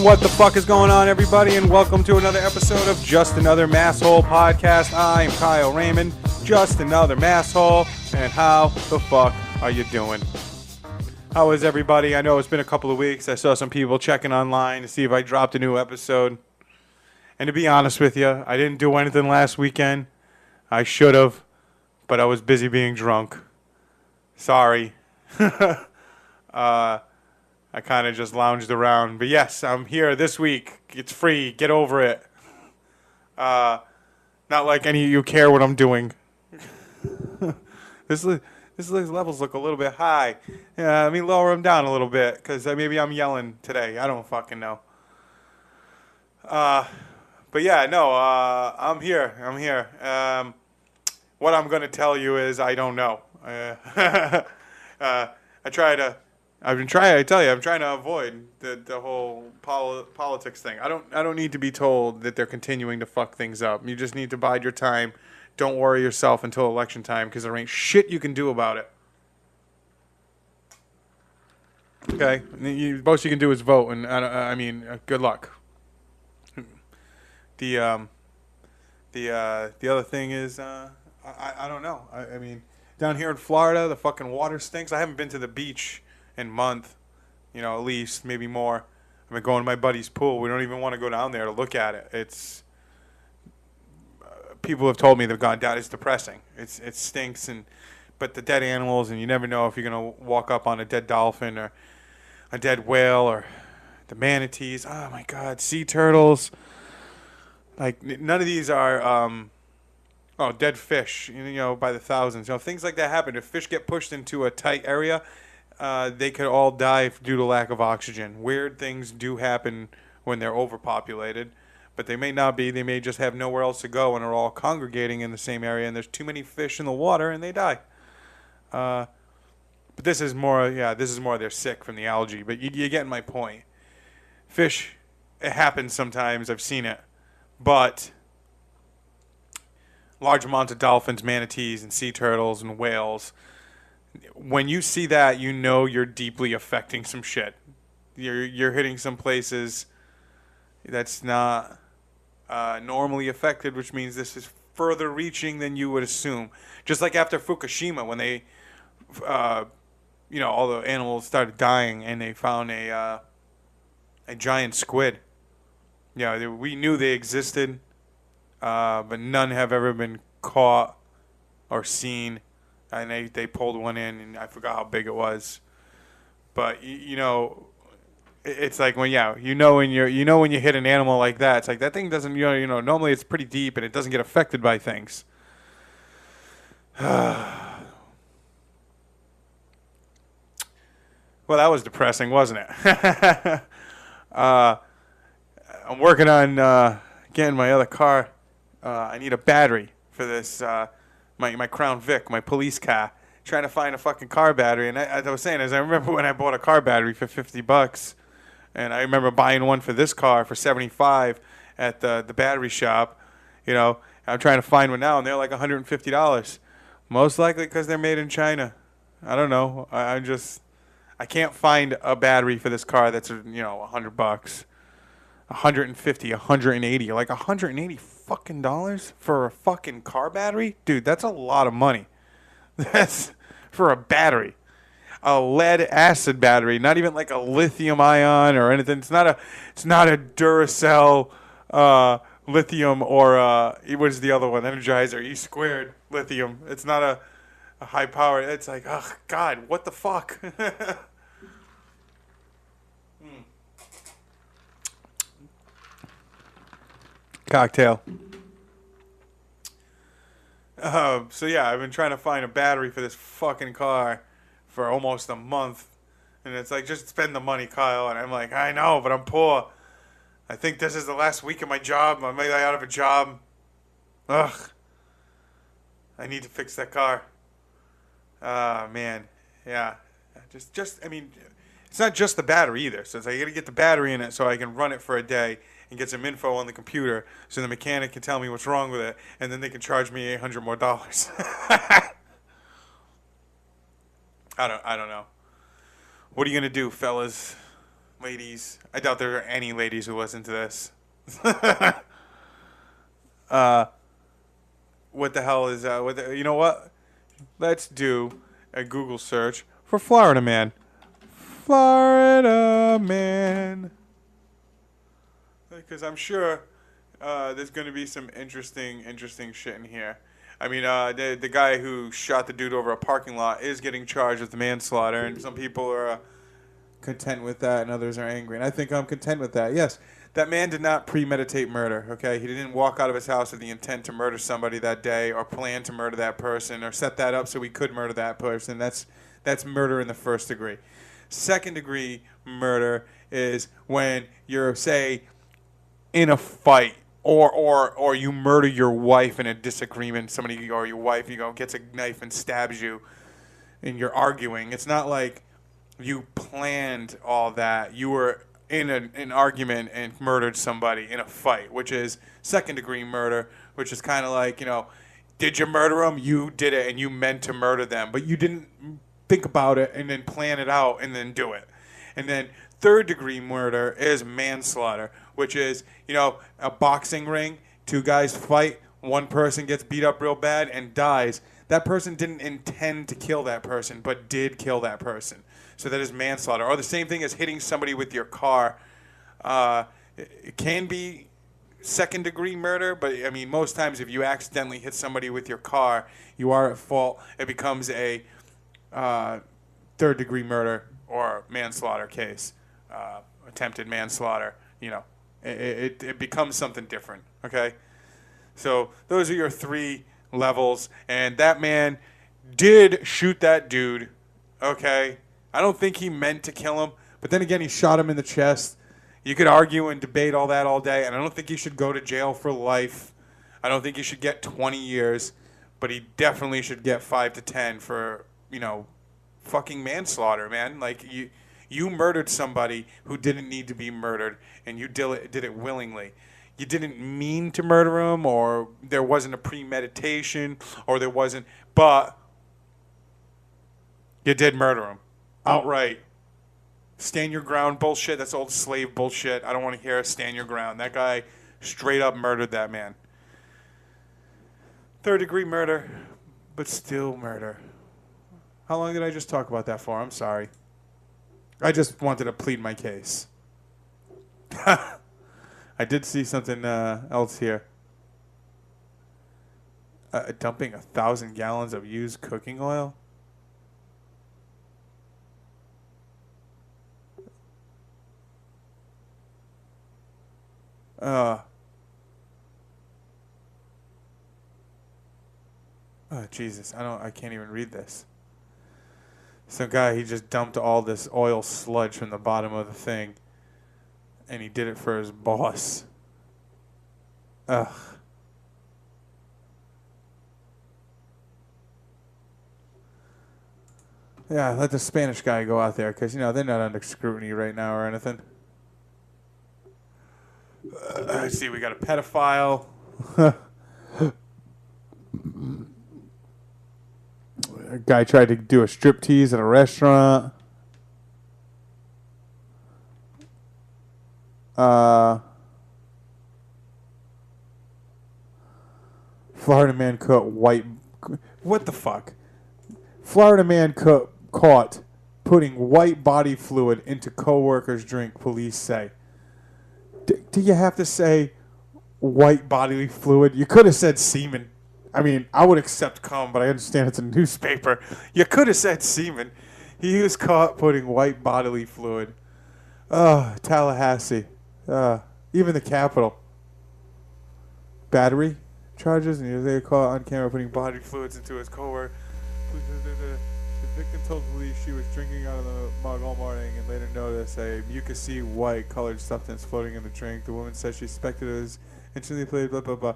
What the fuck is going on, everybody, and welcome to another episode of Just Another Masshole Podcast. I'm Kyle Raymond, just another masshole, and how the fuck are you doing? How is everybody? I know it's been a couple of weeks. I saw some people checking online to see if I dropped a new episode. And to be honest with you, I didn't do anything last weekend. I should have, but I was busy being drunk. Sorry. I kind of just lounged around. But yes, I'm here this week. It's free. Get over it. Not like any of you care what I'm doing. This levels look a little bit high. Yeah, let me lower them down a little bit because maybe I'm yelling today. I don't fucking know. But yeah, no, I'm here. What I'm going to tell you is I don't know. I'm trying to avoid the whole politics thing. I don't need to be told that they're continuing to fuck things up. You just need to bide your time. Don't worry yourself until election time because there ain't shit you can do about it. Okay, most you can do is vote, and I mean, good luck. The other thing is, I don't know. I mean, down here in Florida, the fucking water stinks. I haven't been to the beach in a month, at least, maybe more. I've been going to my buddy's pool. We don't even want to go down there to look at it. It's people have told me they've gone down. It's depressing. It stinks, but the dead animals, and you never know if you're gonna walk up on a dead dolphin or a dead whale or the manatees. Oh my God, sea turtles. Like none of these are dead fish. By the thousands. Things like that happen. If fish get pushed into a tight area, they could all die due to lack of oxygen. Weird things do happen when they're overpopulated, but they may not be. They may just have nowhere else to go and are all congregating in the same area, and there's too many fish in the water, and they die. But this is more they're sick from the algae, but you're getting my point. Fish, it happens sometimes. I've seen it, but large amounts of dolphins, manatees, and sea turtles and whales, when you see that, you're deeply affecting some shit. You're hitting some places that's not normally affected, which means this is further reaching than you would assume. Just like after Fukushima, when they, all the animals started dying, and they found a giant squid. We knew they existed, but none have ever been caught or seen. And they pulled one in, and I forgot how big it was. But it's like when when you hit an animal like that, it's like that thing doesn't normally it's pretty deep and it doesn't get affected by things. Well, that was depressing, wasn't it? I'm working on getting my other car. I need a battery for this. My Crown Vic, my police car, trying to find a fucking car battery. And as I was saying, I remember when I bought a car battery for $50, and I remember buying one for this car for $75 at the battery shop. I'm trying to find one now, and they're like $150. Most likely because they're made in China. I don't know. I can't find a battery for this car that's $100. 150, 180, like 180 fucking dollars for a fucking car battery? Dude, that's a lot of money. That's for a battery. A lead acid battery, not even like a lithium ion or anything. It's not a Duracell lithium or what is the other one? Energizer E squared lithium. It's not a high power. It's like, oh God, what the fuck? Cocktail. So yeah, I've been trying to find a battery for this fucking car for almost a month, and it's like, just spend the money, Kyle. And I'm like, I know, but I'm poor. I think this is the last week of my job. I might be out of a job. Ugh. I need to fix that car. Man, yeah. I mean, it's not just the battery either. So it's like, I got to get the battery in it so I can run it for a day and get some info on the computer so the mechanic can tell me what's wrong with it, and then they can charge me $800 more. I don't know. What are you going to do, fellas? ladies. I doubt there are any ladies who listen to this. What the hell is you know what? Let's do a Google search for Florida man. Florida man. Because I'm sure there's going to be some interesting shit in here. I mean, the guy who shot the dude over a parking lot is getting charged with manslaughter, and some people are content with that, and others are angry. And I think I'm content with that. Yes, that man did not premeditate murder, okay? He didn't walk out of his house with the intent to murder somebody that day or plan to murder that person or set that up so he could murder that person. That's murder in the first degree. Second degree murder is when you're, say, in a fight or you murder your wife in a disagreement. Somebody or your wife, gets a knife and stabs you and you're arguing. It's not like you planned all that. You were in an argument and murdered somebody in a fight, which is second degree murder, which is kind of like, did you murder them? You did it and you meant to murder them, but you didn't think about it and then plan it out and then do it. And then third degree murder is manslaughter, which is, a boxing ring, two guys fight, one person gets beat up real bad and dies. That person didn't intend to kill that person, but did kill that person. So that is manslaughter. Or the same thing as hitting somebody with your car. It can be second degree murder, but I mean, most times if you accidentally hit somebody with your car, you are at fault. It becomes a third degree murder or manslaughter case, attempted manslaughter. It becomes something different. Okay, so those are your three levels, and that man did shoot that dude. Okay, I don't think he meant to kill him, but then again, he shot him in the chest. You could argue and debate all that all day, and I don't think he should go to jail for life. I don't think he should get 20 years, but he definitely should get 5 to 10 for, fucking manslaughter, man. Like, you murdered somebody who didn't need to be murdered, and you did it willingly. You didn't mean to murder him, or there wasn't a premeditation, or there wasn't, but you did murder him outright. Stand your ground bullshit. That's old slave bullshit. I don't want to hear stand your ground. That guy straight up murdered that man. Third degree murder, but still murder. How long did I just talk about that for? I'm sorry. I just wanted to plead my case. I did see something else here. Dumping 1,000 gallons of used cooking oil. Oh, Jesus. I can't even read this. Some guy, he just dumped all this oil sludge from the bottom of the thing, and he did it for his boss. Ugh. Yeah, let the Spanish guy go out there, because, they're not under scrutiny right now or anything. Let's see, we got a pedophile. A guy tried to do a striptease at a restaurant. Florida man caught What the fuck? Florida man caught putting white body fluid into coworker's drink, police say. Do you have to say white bodily fluid? You could have said semen. I mean, I would accept cum, but I understand it's a newspaper. You could have said semen. He was caught putting white bodily fluid. Tallahassee. Even the Capitol. Battery charges, and they caught on camera putting bodily fluids into his coworker. The victim told police she was drinking out of the mug all morning and later noticed a mucousy white colored substance floating in the drink. The woman said she suspected it was instantly played, blah, blah, blah.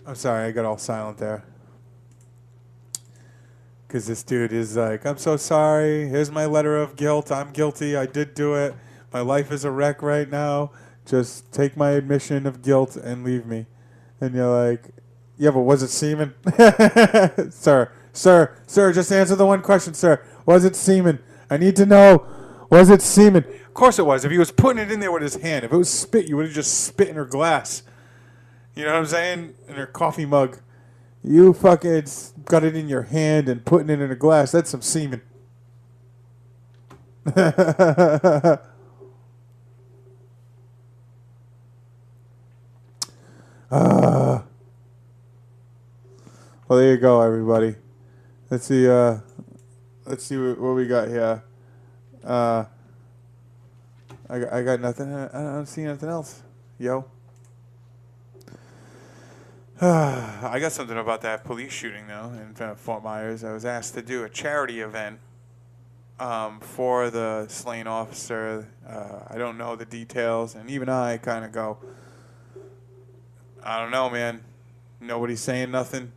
I'm sorry, I got all silent there. Because this dude is like, I'm so sorry. Here's my letter of guilt. I'm guilty. I did do it. My life is a wreck right now. Just take my admission of guilt and leave me. And you're like, yeah, but was it semen? Sir, just answer the one question, sir. Was it semen? I need to know. Was it semen? Of course it was. If he was putting it in there with his hand. If it was spit, you would have just spit in her glass. You know what I'm saying? In her coffee mug. You fucking got it in your hand and putting it in a glass. That's some semen. Well, there you go, everybody. Let's see what we got here. I got nothing. I don't see anything else. Yo. I got something about that police shooting, though, in Fort Myers. I was asked to do a charity event for the slain officer. I don't know the details, and even I kind of go, I don't know, man. Nobody's saying nothing.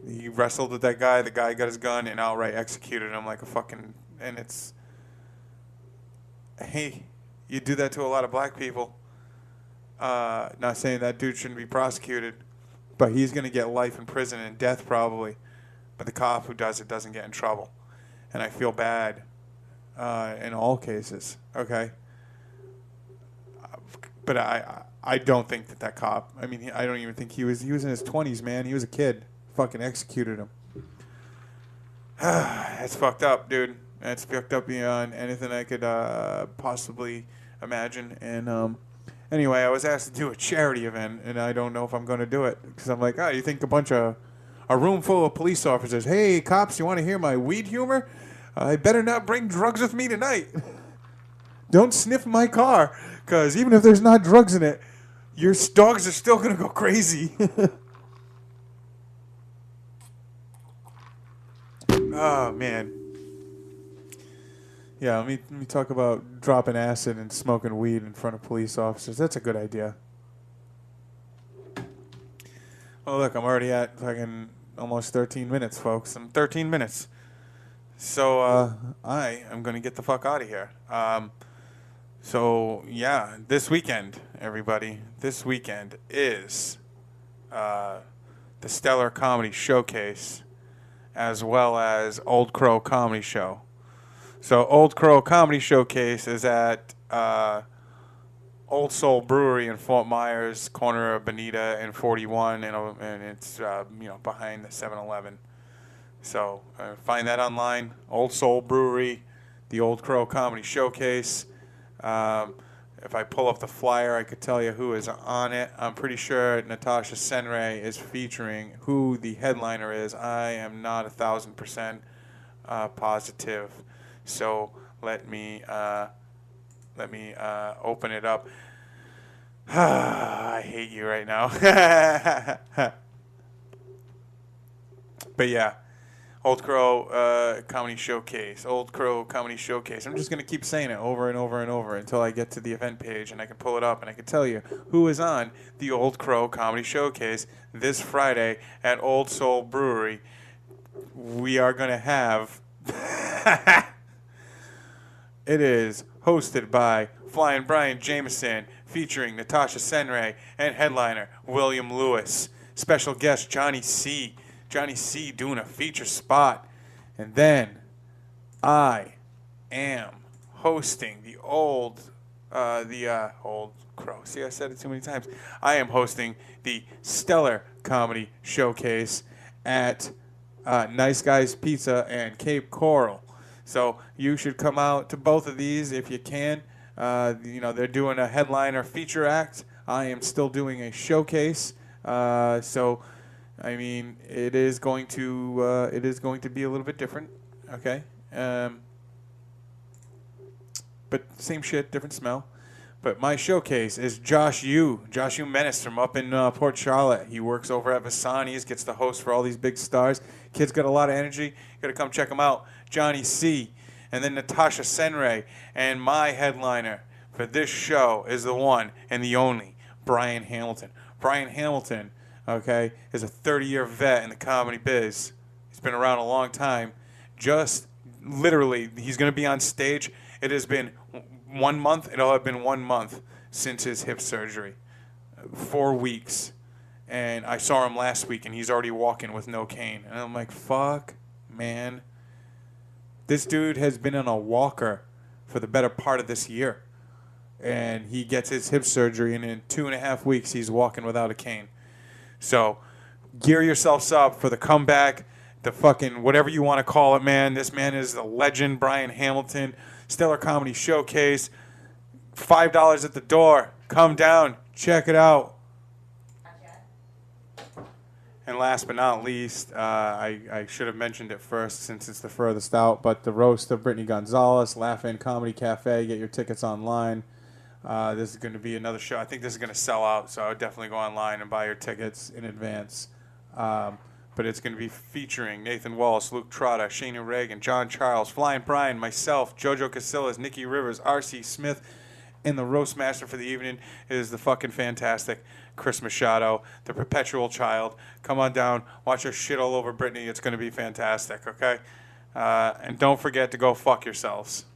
He wrestled with that guy. The guy got his gun and outright executed him like a fucking... And it's... Hey, you do that to a lot of black people. Not saying that dude shouldn't be prosecuted. But he's going to get life in prison and death probably. But the cop who does it doesn't get in trouble. And I feel bad in all cases, okay? But I don't think that cop, I mean, I don't even think he was in his 20s, man. He was a kid. Fucking executed him. That's fucked up, dude. That's fucked up beyond anything I could possibly imagine. And anyway, I was asked to do a charity event, and I don't know if I'm going to do it. Because I'm like, you think a room full of police officers, hey, cops, you want to hear my weed humor? I better not bring drugs with me tonight. Don't sniff my car, because even if there's not drugs in it, your dogs are still going to go crazy. Oh, man. Yeah, let me talk about dropping acid and smoking weed in front of police officers. That's a good idea. Oh, look, I'm already at fucking almost 13 minutes, folks. I'm 13 minutes. So I am going to get the fuck out of here. So, yeah, this weekend, everybody, this weekend is the Stellar Comedy Showcase as well as Old Crow Comedy Show. So Old Crow Comedy Showcase is at Old Soul Brewery in Fort Myers, corner of Bonita and 41, and it's behind the 7-Eleven. So find that online. Old Soul Brewery, the Old Crow Comedy Showcase. If I pull up the flyer, I could tell you who is on it. I'm pretty sure Natasha Senray is featuring. Who the headliner is, I am not 1,000% positive. So let me open it up. I hate you right now. But yeah, Old Crow Comedy Showcase. Old Crow Comedy Showcase. I'm just going to keep saying it over and over and over until I get to the event page and I can pull it up and I can tell you who is on the Old Crow Comedy Showcase this Friday at Old Soul Brewery. We are going to have... It is hosted by Flying Brian Jameson, featuring Natasha Senray and headliner William Lewis. Special guest Johnny C. Johnny C doing a feature spot. And then I am hosting the Old Crow. See, I said it too many times. I am hosting the Stellar Comedy Showcase at Nice Guys Pizza and Cape Coral. So you should come out to both of these if you can. They're doing a headliner feature act. I am still doing a showcase. So, I mean, it is going to be a little bit different. Okay. But same shit, different smell. But my showcase is Josh Yu Menace from up in Port Charlotte. He works over at Vasani's, gets the host for all these big stars. Kid's got a lot of energy. You got to come check him out. Johnny C. And then Natasha Senray. And my headliner for this show is the one and the only Brian Hamilton. Brian Hamilton, okay, is a 30-year vet in the comedy biz. He's been around a long time. just literally, he's going to be on stage. It has been 1 month. It'll have been 1 month since his hip surgery. 4 weeks. And I saw him last week, and he's already walking with no cane. And I'm like, fuck, man. This dude has been on a walker for the better part of this year. And he gets his hip surgery, and in 2.5 weeks, he's walking without a cane. So gear yourselves up for the comeback, the fucking whatever you want to call it, man. This man is the legend, Brian Hamilton, Stellar Comedy Showcase. $5 at the door. Come down. Check it out. And last but not least, I should have mentioned it first since it's the furthest out, but the roast of Brittany Gonzalez, Laugh In Comedy Cafe. Get your tickets online. This is going to be another show. I think this is going to sell out, so I would definitely go online and buy your tickets in advance. But it's going to be featuring Nathan Wallace, Luke Trotta, Shana Reagan, John Charles, Flying Brian, myself, JoJo Casillas, Nikki Rivers, R.C. Smith, and the roast master for the evening is the fucking fantastic Chris Machado, the perpetual child. Come on down, watch her shit all over Brittany. It's going to be fantastic, okay? And don't forget to go fuck yourselves.